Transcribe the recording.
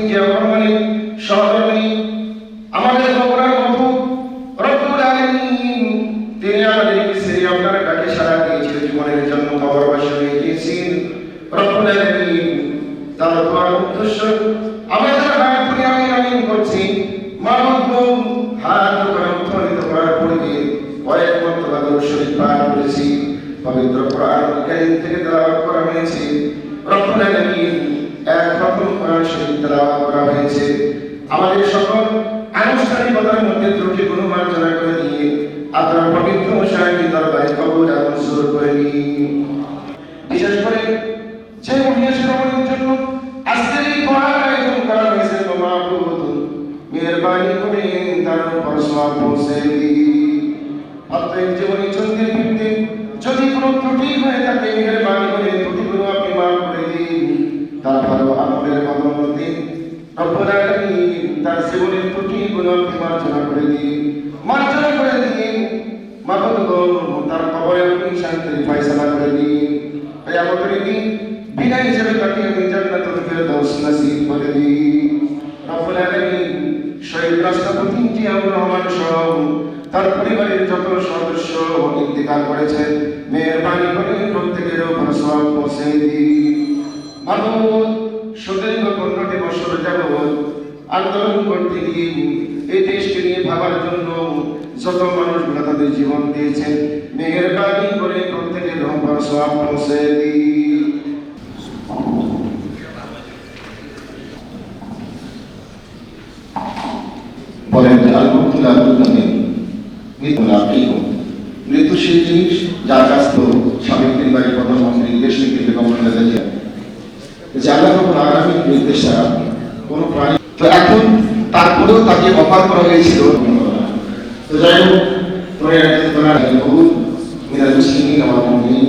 যে অকর্মণী সহধর্মিণী আমাদের খবরের মতো রব্বুল আলামিন তিনি আমাদের ছেড়ে আপনার ডাকে সাড়া দিয়েছেন, জীবনের জন্য খবরবাসী হয়ে গিয়েছেন। রব্বুল আলামিন তার দোয়ার উদ্দেশ্য আমরা যারা হাত তুলে আমিন আমিন করছি, মানব হাত করে উত্তোলিত করার পূর্বে কয়েক মর্তবা দরুদ শরীফ পাঠ করেছি। পবিত্র কোরআন কারীম থেকে তেলাওয়াত করা হয়েছে। রব্বুল আলামিন এক রকম কোরআন শরীফ তেলাওয়াত করা হয়েছে। আমাদের সকল আনুষ্ঠানিকতার মধ্যে ত্রুটি গুলো মার্জনা করে দিয়ে আপনার পবিত্র শাহী দরবারে কবুল আর মঞ্জুর করে নিন। বিশেষ করে যে মহিলা শিরোমণির জন্য আজকের এই দোয়ার আয়োজন করা হয়েছে, মাহবুব মেহেরবানি করে তার উপর সওয়াব পৌঁছে দিন। প্রত্যেক জীবনী চন্দ্রের ভিত্তিতে যদি কোনো ত্রুটি হয়ে থাকে, মেহেরবানি করে ত্রুটিগুলো আপনি মাফ করে দিন। তারপরেও আমাদের বদৌলতে রব্বুল আলামিন তার জীবনের ত্রুটিগুলো আপনি মার্জনা করে দিন, মার্জনা করে দিন। মাহবুব তার কবরে আপনি শান্তির ফয়সালা করে দিন। কিয়ামতের দিন বিনা হিসেবে তাকে আপনি জান্নাতুল ফেরদাউস নসিব করে দিন। রব্বুল আলামিন শহীদ রাষ্ট্রপতি জিয়াউর রহমান সহ তার পরিবারের যত সদস্য ইন্তেকাল করেছেন, মেহেরবানি করে প্রত্যেকের উপর সওয়াব পৌঁছে দিন। মাহবুব সুদীর্ঘ 15টি বছর যাবৎ আন্দোলন করতে গিয়ে এই দেশকে নিয়ে ভাবার জন্য যত মানুষগুলো তাদের জীবন দিয়েছেন, মেহেরবানি করে প্রত্যেকের উপর সওয়াব পৌঁছে দিন। বলেন মৃত্যু সেই জিনিস যার কাছ তো সাবেক তিনবারের প্রধানমন্ত্রী দেশ নীতি বেগম খালেদা জিয়া যে আল্লাহ রাব্বুল আলামিন নির্দেশ ছাড়া কোনো প্রাণী, তো এখন তারপরেও তাকে অফার করা হয়েছিল। তো যাই হোক, মিনাল মুসলিমিন ওয়াল মুমিনিন